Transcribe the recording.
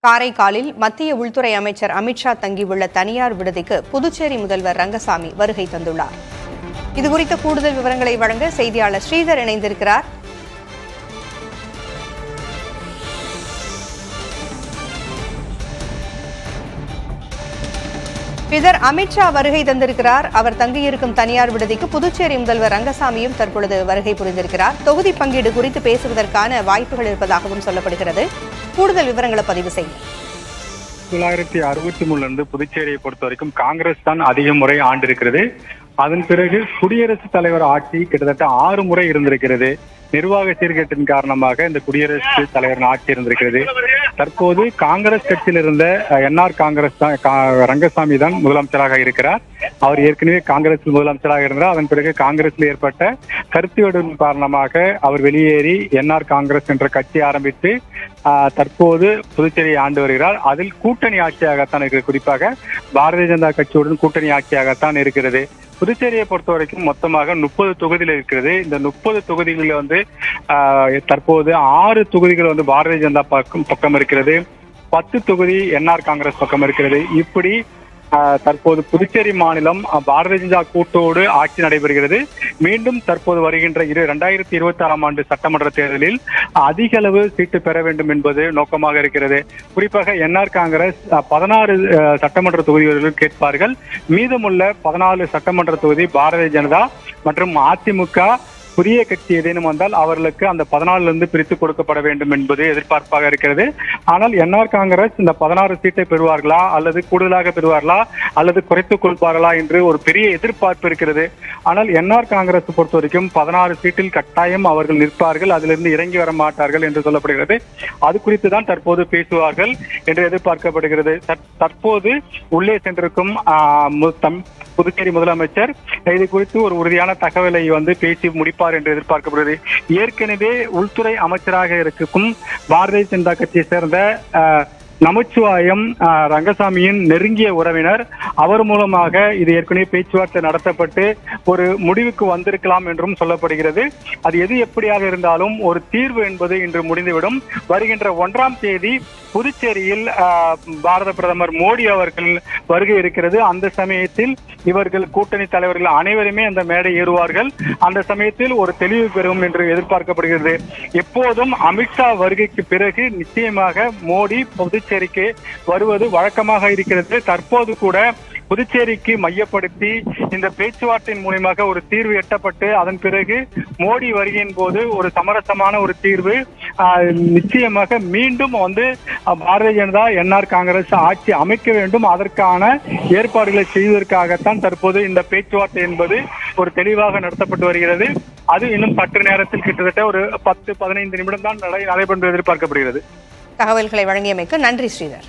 காரைக்காலில் மத்திய உள்துறை அமைச்சர் அமித்ஷா தங்கியுள்ள தனியார் விடுதிக்கு புதுச்சேரி முதல்வர் ரங்கசாமி வருகை தந்துள்ளார். இதுகுறித்த கூடுதல் விவரங்களை வழங்க செய்தியாளர் ஸ்ரீதர் இணைந்திருக்கிறார். ஸ்ரீதர், அமித்ஷா வருகை தந்திருக்கிறார். அவர் தங்கியிருக்கும் தனியார் விடுதிக்கு புதுச்சேரி முதல்வர் ரங்கசாமியும் தற்பொழுது வருகை புரிந்திருக்கிறார். தொகுதி பங்கீடு குறித்து பேசுவதற்கான வாய்ப்புகள் இருப்பதாகவும் சொல்லப்படுகிறது. கூடுதல் விவரங்களை பதிவு செய்யும். 1963 புதுச்சேரியை பொறுத்த வரைக்கும் காங்கிரஸ் தான் அதிக முறை ஆண்டிருக்கிறது. அதன் பிறகு குடியரசுத் தலைவர் ஆட்சி கிட்டத்தட்ட 6 முறை இருந்திருக்கிறது. நிர்வாக சீர்கேட்டின் காரணமாக இந்த குடியரசுத் தலைவர் ஆட்சி இருந்திருக்கிறது. தற்போது காங்கிரஸ் கட்சியில் இருந்த என்ஆர் காங்கிரஸ் தான் ரங்கசாமி தான் முதலமைச்சராக இருக்கிறார். அவர் ஏற்கனவே காங்கிரஸ் முதலமைச்சராக இருந்தார். அதன் பிறகு காங்கிரஸில் ஏற்பட்ட கருத்து வேறுபாடு காரணமாக அவர் வெளியேறி என்ஆர் காங்கிரஸ் என்ற கட்சி ஆரம்பித்து தற்போது புதுச்சேரியை ஆண்டு வருகிறார். அதில் கூட்டணி ஆட்சியாகத்தான் இருக்கிறது. குறிப்பாக பாரதிய ஜனதா கட்சியுடன் கூட்டணி ஆட்சியாகத்தான் இருக்கிறது. புதுச்சேரியை பொறுத்த வரைக்கும் மொத்தமாக 30 தொகுதிகள் இருக்கிறது. இந்த 30 தொகுதிகளில் தற்போது 6 தொகுதிகள் பாரதிய ஜனதா பக்கம் இருக்கிறது. 10 தொகுதி என்ஆர் காங்கிரஸ் பக்கம் இருக்கிறது. இப்படி தற்போது புதுச்சேரி மாநிலம் பாரதிய ஜனதா கூட்டோடு ஆட்சி நடைபெறுகிறது. மீண்டும் தற்போது வருகின்ற 2026ஆம் ஆண்டு சட்டமன்ற தேர்தலில் அதிக அளவு சீட்டு பெற வேண்டும் என்பது நோக்கமாக இருக்கிறது. குறிப்பாக என்ஆர் காங்கிரஸ் 16 சட்டமன்ற தொகுதிகளில் கேட்பார்கள். மீதமுள்ள 14 சட்டமன்ற தொகுதி பாரதிய ஜனதா மற்றும் அதிமுக புதிய கட்சி ஏதேனும் வந்தால் அவர்களுக்கு அந்த 14 பிரித்து கொடுக்கப்பட வேண்டும் என்பது எதிர்பார்ப்பாக இருக்கிறது. ஆனால் என்ஆர் காங்கிரஸ் இந்த 16 சீட்டை பெறுவார்களா அல்லது கூடுதலாக பெறுவார்களா அல்லது குறைத்துக் கொள்வார்களா என்று ஒரு பெரிய எதிர்பார்ப்பு இருக்கிறது. ஆனால் என்ஆர் காங்கிரஸ் பொறுத்த வரைக்கும் 16 சீட்டில் கட்டாயம் அவர்கள் நிற்பார்கள், அதிலிருந்து இறங்கி வர மாட்டார்கள் என்று சொல்லப்படுகிறது. அது குறித்து தான் தற்போது பேசுவார்கள் என்று எதிர்பார்க்கப்படுகிறது. தற்போது உள்ளே சென்றிருக்கும் புதுச்சேரி முதலமைச்சர் இது குறித்து ஒரு உறுதியான தகவலை பேசி முடிப்பார் என்று எதிர்பார்க்கப்படுகிறது. ஏற்கனவே உள்துறை அமைச்சராக இருக்கும் பாரதிய ஜனதா கட்சியை சேர்ந்த நமச்சிவாயம் ரங்கசாமியின் நெருங்கிய உறவினர். அவர் மூலமாக இது ஏற்கனவே பேச்சுவார்த்தை நடத்தப்பட்டு ஒரு முடிவுக்கு வந்திருக்கலாம் என்றும் சொல்லப்படுகிறது. அது எது எப்படியாக இருந்தாலும் ஒரு தீர்வு என்பது இன்று முடிந்துவிடும். வருகின்ற 1ஆம் தேதி புதுச்சேரியில் பாரத பிரதமர் மோடி அவர்கள் வருகை இருக்கிறது. அந்த சமயத்தில் இவர்கள் கூட்டணி தலைவர்கள் அனைவருமே அந்த மேடை ஏறுவார்கள். அந்த சமயத்தில் ஒரு தெளிவு பெறும் என்று எதிர்பார்க்கப்படுகிறது. எப்போதும் அமித்ஷா வருகைக்கு பிறகு நிச்சயமாக மோடி புதுச்சேரிக்கு வருவது வழக்கமாக இருக்கிறது. தற்போது கூட புதுச்சேரிக்கு மையப்படுத்தி இந்த பேச்சுவார்த்தையின் மூலமாக ஒரு தீர்வு எட்டப்பட்டு அதன் பிறகு மோடி வருகையின் போது ஒரு சமரசமான ஒரு தீர்வு நிச்சயமாக மீண்டும் பாரதிய ஜனதா என்ஆர் காங்கிரஸ் ஆட்சி அமைக்க வேண்டும். அதற்கான ஏற்பாடுகளை செய்வதற்காகத்தான் தற்போது இந்த பேச்சுவார்த்தை என்பது ஒரு தெளிவாக நடத்தப்பட்டு வருகிறது. அது இன்னும் சற்று நேரத்தில் கிட்டத்தட்ட ஒரு 10-15 நிமிடம் தான் நடைபெறும் எதிர்பார்க்கப்படுகிறது. தகவல்களை வழங்கியமைக்கு நன்றி ஸ்ரீதர்.